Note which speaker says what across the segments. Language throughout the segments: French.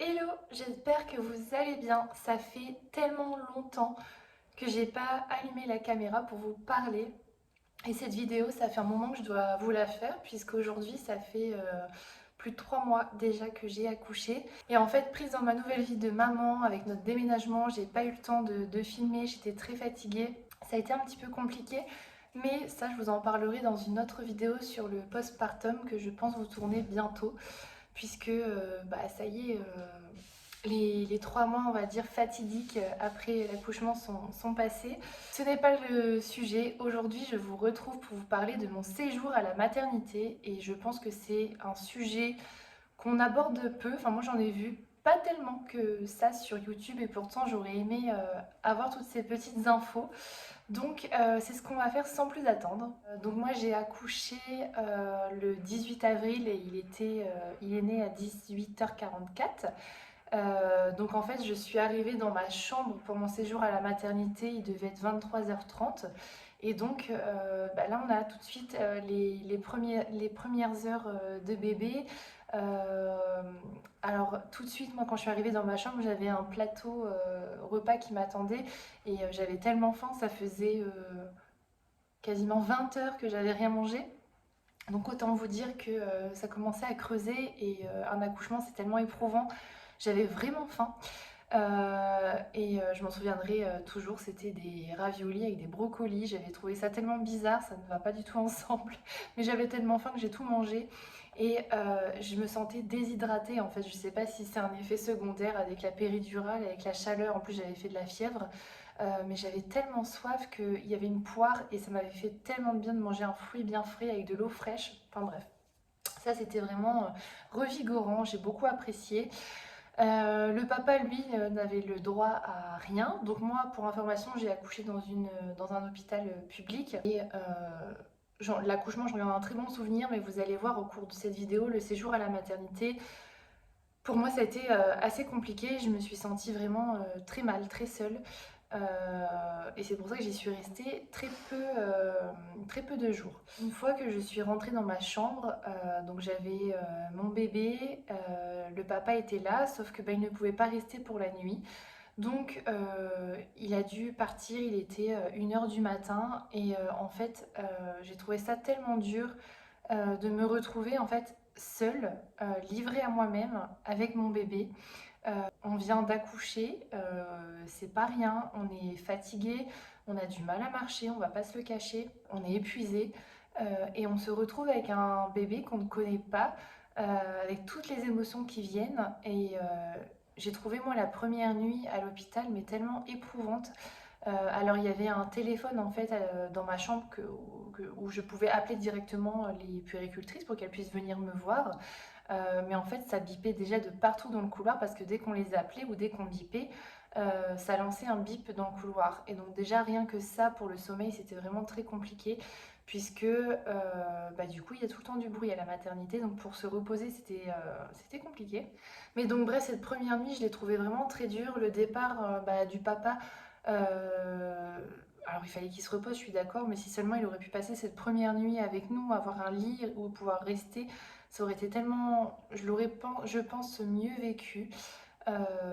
Speaker 1: Hello, j'espère que vous allez bien. Ça fait tellement longtemps que j'ai pas allumé la caméra pour vous parler. Et cette vidéo, ça fait un moment que je dois vous la faire, puisqu'aujourd'hui, ça fait plus de 3 mois déjà que j'ai accouché. Et en fait, prise dans ma nouvelle vie de maman, avec notre déménagement, j'ai pas eu le temps de filmer, j'étais très fatiguée. Ça a été un petit peu compliqué, mais ça, je vous en parlerai dans une autre vidéo sur le postpartum que je pense vous tourner bientôt puisque ça y est, les 3 mois, on va dire, fatidiques après l'accouchement sont passés. Ce n'est pas le sujet. Aujourd'hui, je vous retrouve pour vous parler de mon séjour à la maternité et je pense que c'est un sujet qu'on aborde peu. Enfin, moi, j'en ai vu pas tellement que ça sur YouTube et pourtant, j'aurais aimé avoir toutes ces petites infos. Donc c'est ce qu'on va faire sans plus attendre. Donc moi j'ai accouché le 18 avril et il est né à 18h44. Donc en fait je suis arrivée dans ma chambre pour mon séjour à la maternité, il devait être 23h30. Et donc là on a tout de suite les premières heures de bébé. Euh, alors tout de suite moi quand je suis arrivée dans ma chambre j'avais un plateau repas qui m'attendait et j'avais tellement faim, ça faisait quasiment 20 heures que j'avais rien mangé. Donc autant vous dire que ça commençait à creuser et un accouchement c'est tellement éprouvant. J'avais vraiment faim. Je m'en souviendrai toujours, c'était des raviolis avec des brocolis. J'avais trouvé ça tellement bizarre, ça ne va pas du tout ensemble. Mais j'avais tellement faim que j'ai tout mangé. Et je me sentais déshydratée en fait. Je ne sais pas si c'est un effet secondaire avec la péridurale, avec la chaleur. En plus, j'avais fait de la fièvre. Mais j'avais tellement soif qu'il y avait une poire et ça m'avait fait tellement de bien de manger un fruit bien frais avec de l'eau fraîche. Enfin bref, ça c'était vraiment revigorant, j'ai beaucoup apprécié. Le papa, lui, n'avait le droit à rien. Donc moi, pour information, j'ai accouché dans un hôpital public. Et l'accouchement, j'en ai un très bon souvenir, mais vous allez voir au cours de cette vidéo, le séjour à la maternité, pour moi, ça a été assez compliqué. Je me suis sentie vraiment très mal, très seule. Et c'est pour ça que j'y suis restée très peu de jours. Une fois que je suis rentrée dans ma chambre, donc j'avais mon bébé, le papa était là, sauf que il ne pouvait pas rester pour la nuit. Donc il a dû partir, il était 1h du matin et en fait j'ai trouvé ça tellement dur de me retrouver en fait seule, livrée à moi-même avec mon bébé. On vient d'accoucher, c'est pas rien, on est fatigué, on a du mal à marcher, on va pas se le cacher, on est épuisé et on se retrouve avec un bébé qu'on ne connaît pas, avec toutes les émotions qui viennent et j'ai trouvé moi la première nuit à l'hôpital mais tellement éprouvante. Alors il y avait un téléphone en fait dans ma chambre où je pouvais appeler directement les puéricultrices pour qu'elles puissent venir me voir. Mais en fait ça bipait déjà de partout dans le couloir parce que dès qu'on les appelait ou dès qu'on bipait, ça lançait un bip dans le couloir. Et donc déjà rien que ça pour le sommeil c'était vraiment très compliqué puisque du coup il y a tout le temps du bruit à la maternité donc pour se reposer c'était compliqué. Mais donc bref cette première nuit je l'ai trouvé vraiment très dure. Le départ du papa euh, alors il fallait qu'il se repose, je suis d'accord, mais si seulement il aurait pu passer cette première nuit avec nous, avoir un lit où pouvoir rester, ça aurait été tellement, je pense, mieux vécu.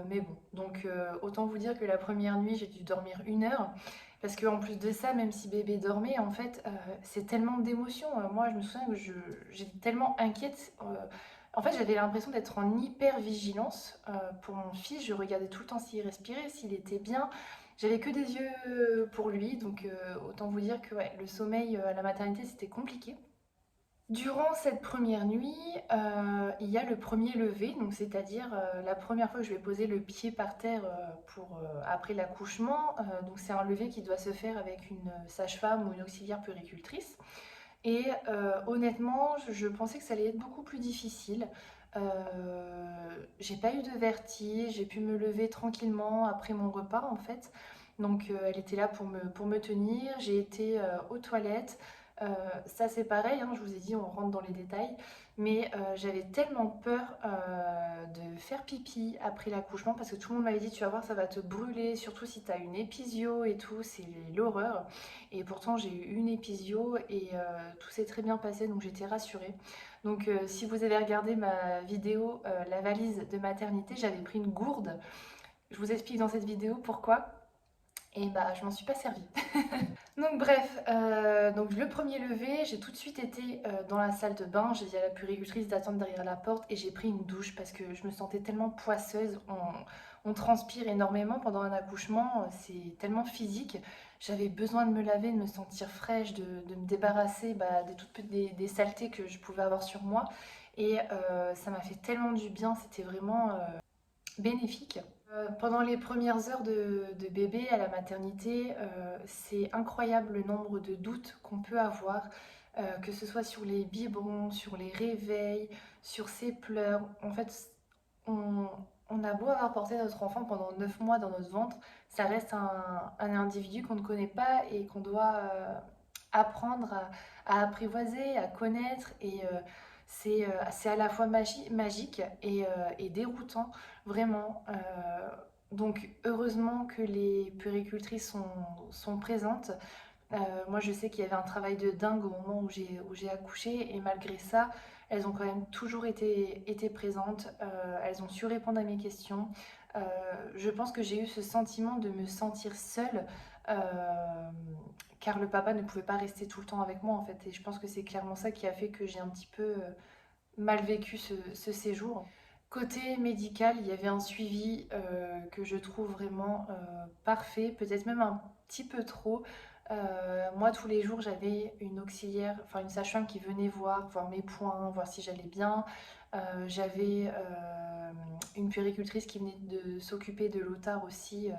Speaker 1: Mais bon, donc autant vous dire que la première nuit, j'ai dû dormir 1 heure. Parce qu'en plus de ça, même si bébé dormait, en fait, c'est tellement d'émotions. Moi, je me souviens que j'étais tellement inquiète. En fait, j'avais l'impression d'être en hyper vigilance pour mon fils. Je regardais tout le temps s'il respirait, s'il était bien. J'avais que des yeux pour lui, donc autant vous dire que ouais, le sommeil à la maternité, c'était compliqué. Durant cette première nuit, il y a le premier lever, donc c'est-à-dire la première fois que je vais poser le pied par terre après l'accouchement. Donc c'est un lever qui doit se faire avec une sage-femme ou une auxiliaire puéricultrice. Et honnêtement, je pensais que ça allait être beaucoup plus difficile. J'ai pas eu de vertige, j'ai pu me lever tranquillement après mon repas en fait. Donc elle était là pour me tenir. J'ai été aux toilettes. Ça c'est pareil, hein, je vous ai dit, on rentre dans les détails, mais j'avais tellement peur de faire pipi après l'accouchement parce que tout le monde m'avait dit tu vas voir ça va te brûler, surtout si tu as une épisio et tout, c'est l'horreur. Et pourtant j'ai eu une épisio et tout s'est très bien passé donc j'étais rassurée. Donc si vous avez regardé ma vidéo la valise de maternité, j'avais pris une gourde. Je vous explique dans cette vidéo pourquoi. Et bah je m'en suis pas servie. Donc bref, donc le premier lever, j'ai tout de suite été dans la salle de bain, j'ai dit à la puéricultrice d'attendre derrière la porte et j'ai pris une douche parce que je me sentais tellement poisseuse, on transpire énormément pendant un accouchement, c'est tellement physique, j'avais besoin de me laver, de me sentir fraîche, de me débarrasser des saletés que je pouvais avoir sur moi et ça m'a fait tellement du bien, c'était vraiment bénéfique. Pendant les premières heures de bébé à la maternité, c'est incroyable le nombre de doutes qu'on peut avoir, que ce soit sur les biberons, sur les réveils, sur ses pleurs. En fait, on, on a beau avoir porté notre enfant pendant 9 mois dans notre ventre, ça reste un individu qu'on ne connaît pas et qu'on doit apprendre à apprivoiser, à connaître. Et c'est à la fois magique et déroutant, vraiment. Donc heureusement que les puéricultrices sont présentes. Moi je sais qu'il y avait un travail de dingue au moment où j'ai accouché et malgré ça, elles ont quand même toujours été présentes. Elles ont su répondre à mes questions. Euh, je pense que j'ai eu ce sentiment de me sentir seule car le papa ne pouvait pas rester tout le temps avec moi en fait et je pense que c'est clairement ça qui a fait que j'ai un petit peu mal vécu ce séjour. Côté médical, il y avait un suivi que je trouve vraiment parfait, peut-être même un petit peu trop. Moi, tous les jours, j'avais une auxiliaire, enfin une sage-femme qui venait voir mes points, voir si j'allais bien. J'avais une puéricultrice qui venait de s'occuper de l'otard aussi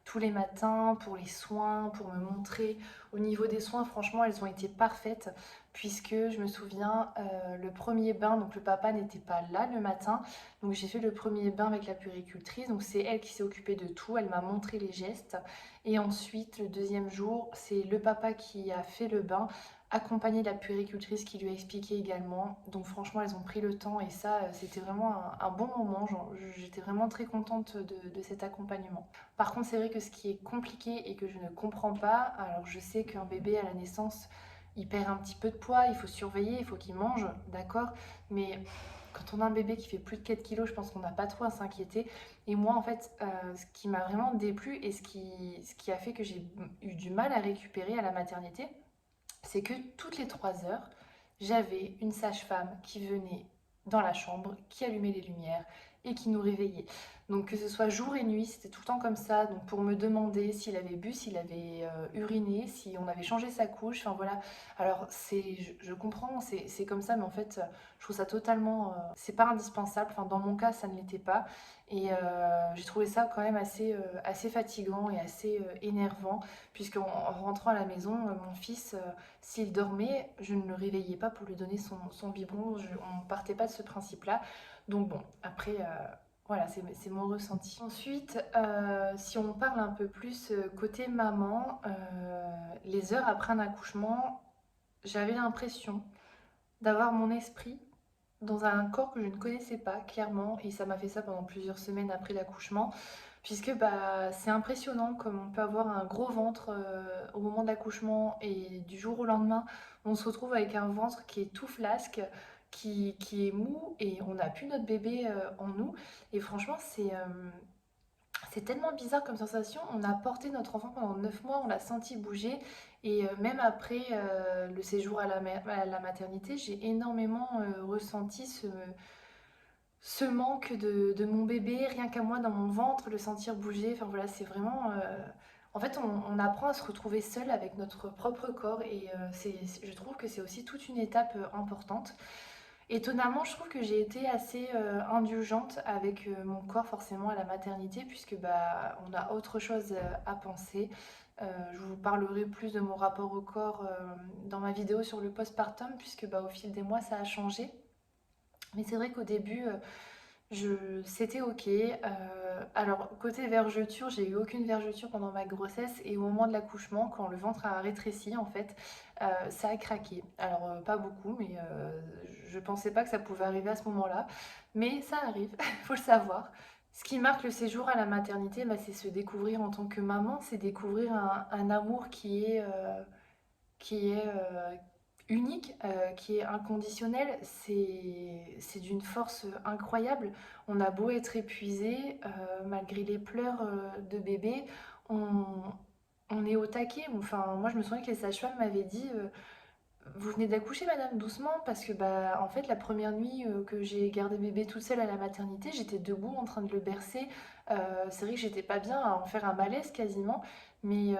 Speaker 1: tous les matins pour les soins, pour me montrer. Au niveau des soins, franchement, elles ont été parfaites puisque je me souviens, le premier bain, donc le papa n'était pas là le matin, donc j'ai fait le premier bain avec la puéricultrice, donc c'est elle qui s'est occupée de tout, elle m'a montré les gestes, et ensuite le deuxième jour, c'est le papa qui a fait le bain, accompagné de la puéricultrice qui lui a expliqué également, donc franchement elles ont pris le temps, et ça c'était vraiment un bon moment, j'étais vraiment très contente de cet accompagnement. Par contre c'est vrai que ce qui est compliqué et que je ne comprends pas, alors je sais qu'un bébé à la naissance, il perd un petit peu de poids, il faut surveiller, il faut qu'il mange, d'accord. Mais quand on a un bébé qui fait plus de 4 kilos, je pense qu'on n'a pas trop à s'inquiéter. Et moi, en fait, ce qui m'a vraiment déplu et ce qui a fait que j'ai eu du mal à récupérer à la maternité, c'est que toutes les 3 heures, j'avais une sage-femme qui venait dans la chambre, qui allumait les lumières et qui nous réveillait. Donc que ce soit jour et nuit, c'était tout le temps comme ça. Donc pour me demander s'il avait bu, s'il avait uriné, si on avait changé sa couche, enfin voilà. Alors je comprends, c'est comme ça, mais en fait, je trouve ça totalement, c'est pas indispensable. Enfin dans mon cas, ça ne l'était pas. Et j'ai trouvé ça quand même assez fatigant et assez énervant, puisqu'en rentrant à la maison, mon fils s'il dormait, je ne le réveillais pas pour lui donner son biberon. On ne partait pas de ce principe-là. Donc bon, après, voilà, c'est mon ressenti. Ensuite, si on parle un peu plus côté maman, les heures après un accouchement, j'avais l'impression d'avoir mon esprit dans un corps que je ne connaissais pas clairement et ça m'a fait ça pendant plusieurs semaines après l'accouchement puisque bah, c'est impressionnant comme on peut avoir un gros ventre au moment de l'accouchement et du jour au lendemain on se retrouve avec un ventre qui est tout flasque, qui est mou et on n'a plus notre bébé en nous et franchement c'est tellement bizarre comme sensation. On a porté notre enfant pendant 9 mois, on l'a senti bouger. Et même après le séjour à la maternité, j'ai énormément ressenti ce manque de mon bébé, rien qu'à moi dans mon ventre, le sentir bouger. Enfin voilà, c'est vraiment... En fait, on apprend à se retrouver seul avec notre propre corps. Et je trouve que c'est aussi toute une étape importante. Étonnamment, je trouve que j'ai été assez indulgente avec mon corps forcément à la maternité puisque bah on a autre chose à penser. Je vous parlerai plus de mon rapport au corps dans ma vidéo sur le postpartum puisque bah au fil des mois ça a changé. Mais c'est vrai qu'au début c'était ok. Alors, côté vergeture, j'ai eu aucune vergeture pendant ma grossesse et au moment de l'accouchement, quand le ventre a rétréci, en fait, ça a craqué. Alors, pas beaucoup, mais je pensais pas que ça pouvait arriver à ce moment-là. Mais ça arrive, faut le savoir. Ce qui marque le séjour à la maternité, bah, c'est se découvrir en tant que maman, c'est découvrir un amour qui est unique, qui est inconditionnel. C'est d'une force incroyable. On a beau être épuisé, malgré les pleurs de bébé, on, on est au taquet. Enfin, moi, je me souviens que les sages-femmes m'avaient dit vous venez d'accoucher, madame, doucement, parce que bah, en fait, la première nuit que j'ai gardé bébé toute seule à la maternité, j'étais debout en train de le bercer. C'est vrai que j'étais pas bien à en faire un malaise quasiment, mais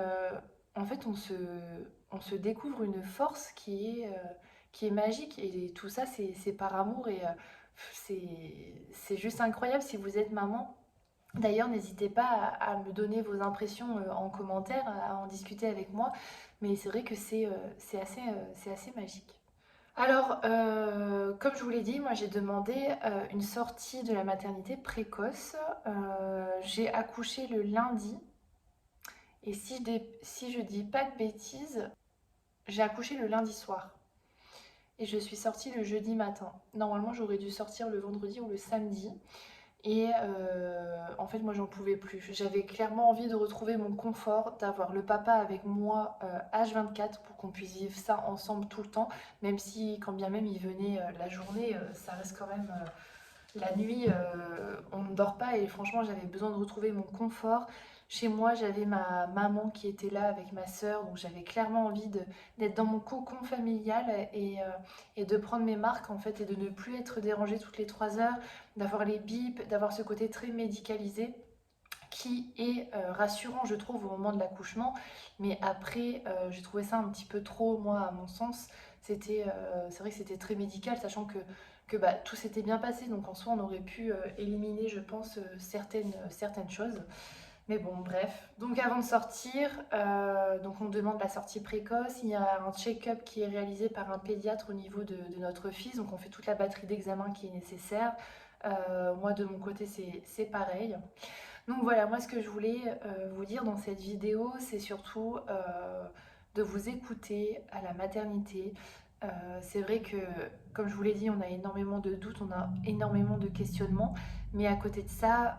Speaker 1: en fait, on se découvre une force qui est magique, et tout ça, c'est par amour, et c'est juste incroyable si vous êtes maman. D'ailleurs, n'hésitez pas à me donner vos impressions en commentaire, à en discuter avec moi, mais c'est vrai que c'est assez magique. Alors, comme je vous l'ai dit, moi j'ai demandé une sortie de la maternité précoce. J'ai accouché le lundi, et si je dis pas de bêtises, j'ai accouché le lundi soir. Et je suis sortie le jeudi matin. Normalement, j'aurais dû sortir le vendredi ou le samedi. Et en fait, moi, j'en pouvais plus. J'avais clairement envie de retrouver mon confort, d'avoir le papa avec moi H24 pour qu'on puisse vivre ça ensemble tout le temps. Même si, quand bien même il venait la journée, ça reste quand même la nuit, on ne dort pas, et franchement, j'avais besoin de retrouver mon confort. Chez moi, j'avais ma maman qui était là avec ma sœur, donc j'avais clairement envie d'être dans mon cocon familial, et de prendre mes marques en fait, et de ne plus être dérangée toutes les 3 heures, d'avoir les bips, d'avoir ce côté très médicalisé qui est rassurant, je trouve, au moment de l'accouchement. Mais après, j'ai trouvé ça un petit peu trop, moi, à mon sens. C'est vrai que c'était très médical, sachant que bah, tout s'était bien passé. Donc en soi, on aurait pu éliminer, je pense, certaines choses. Mais bon, bref. Donc avant de sortir, donc on demande la sortie précoce. Il y a un check-up qui est réalisé par un pédiatre au niveau de notre fils. Donc on fait toute la batterie d'examens qui est nécessaire. Moi, de mon côté, c'est pareil. Donc voilà, moi ce que je voulais vous dire dans cette vidéo, c'est surtout de vous écouter à la maternité. C'est vrai que, comme je vous l'ai dit, on a énormément de doutes, on a énormément de questionnements, mais à côté de ça,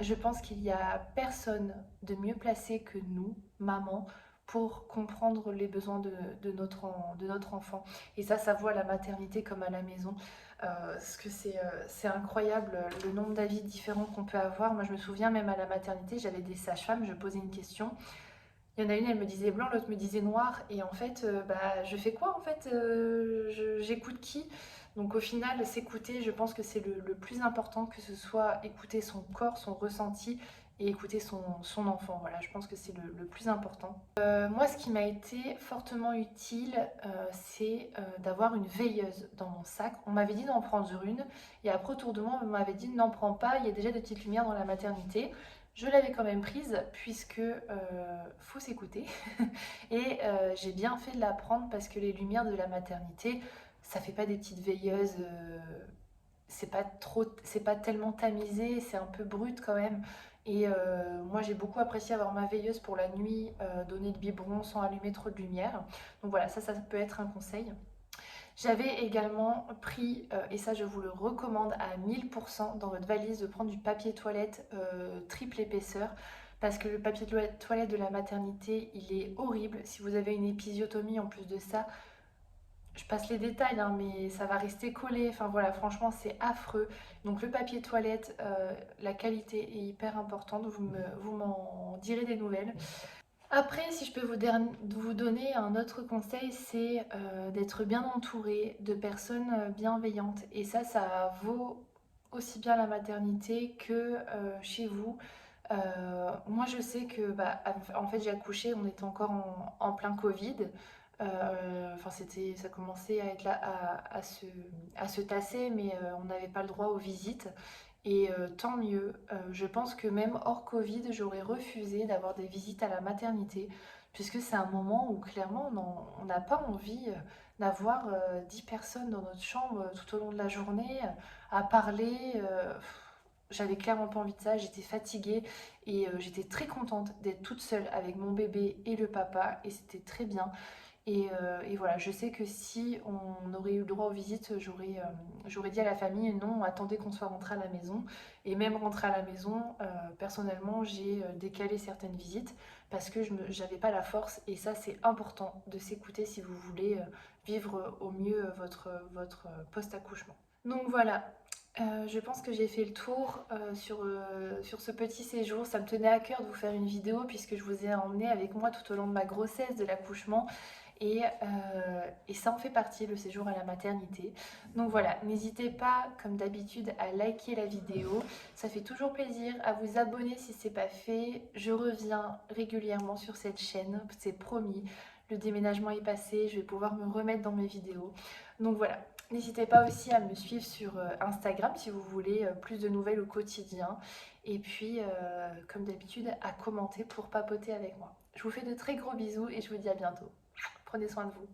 Speaker 1: je pense qu'il n'y a personne de mieux placé que nous, maman, pour comprendre les besoins de notre enfant. Et ça vaut à la maternité comme à la maison. Parce que c'est incroyable le nombre d'avis différents qu'on peut avoir. Moi, je me souviens, même à la maternité, j'avais des sages-femmes, je posais une question. Il y en a une, elle me disait blanc, l'autre me disait noir. Et en fait, bah, je fais quoi en fait j'écoute qui? Donc au final, s'écouter, je pense que c'est le plus important, que ce soit écouter son corps, son ressenti, et écouter son enfant. Voilà, je pense que c'est le plus important. Moi, ce qui m'a été fortement utile, c'est d'avoir une veilleuse dans mon sac. On m'avait dit d'en prendre une, et après, autour de moi, on m'avait dit n'en prends pas, il y a déjà des petites lumières dans la maternité. Je l'avais quand même prise, puisque faut s'écouter. Et j'ai bien fait de la prendre, parce que les lumières de la maternité, ça fait pas des petites veilleuses. C'est pas tellement tamisé, c'est un peu brut quand même. Et moi j'ai beaucoup apprécié avoir ma veilleuse pour la nuit, donner le biberon sans allumer trop de lumière. Donc voilà, ça peut être un conseil. J'avais également pris, et ça je vous le recommande à 1000% dans votre valise, de prendre du papier toilette triple épaisseur. Parce que le papier toilette de la maternité, il est horrible. Si vous avez une épisiotomie en plus de ça, je passe les détails, hein, mais ça va rester collé. Enfin voilà, franchement, c'est affreux. Donc le papier toilette, la qualité est hyper importante. Vous m'en direz des nouvelles. Après, si je peux vous donner un autre conseil, c'est d'être bien entouré de personnes bienveillantes. Et ça vaut aussi bien la maternité que chez vous. Moi, je sais que, bah, en fait, j'ai accouché, on était encore en plein Covid. Enfin, ça commençait à être là, à se tasser, mais on n'avait pas le droit aux visites. Et tant mieux. Je pense que même hors Covid, j'aurais refusé d'avoir des visites à la maternité, puisque c'est un moment où clairement on n'a pas envie d'avoir 10 personnes dans notre chambre tout au long de la journée à parler. j'avais clairement pas envie de ça, j'étais fatiguée et j'étais très contente d'être toute seule avec mon bébé et le papa et c'était très bien. Et voilà, je sais que si on aurait eu le droit aux visites, j'aurais dit à la famille non, attendez qu'on soit rentré à la maison. Et même rentré à la maison, personnellement, j'ai décalé certaines visites parce que je n'avais pas la force. Et ça, c'est important de s'écouter si vous voulez vivre au mieux votre post-accouchement. Donc voilà, je pense que j'ai fait le tour sur ce petit séjour. Ça me tenait à cœur de vous faire une vidéo puisque je vous ai emmené avec moi tout au long de ma grossesse, de l'accouchement. Et ça en fait partie, le séjour à la maternité. Donc voilà, n'hésitez pas, comme d'habitude, à liker la vidéo. Ça fait toujours plaisir, à vous abonner si ce n'est pas fait. Je reviens régulièrement sur cette chaîne, c'est promis. Le déménagement est passé, je vais pouvoir me remettre dans mes vidéos. Donc voilà, n'hésitez pas aussi à me suivre sur Instagram si vous voulez plus de nouvelles au quotidien. Et puis, comme d'habitude, à commenter pour papoter avec moi. Je vous fais de très gros bisous et je vous dis à bientôt. Prenez soin de vous.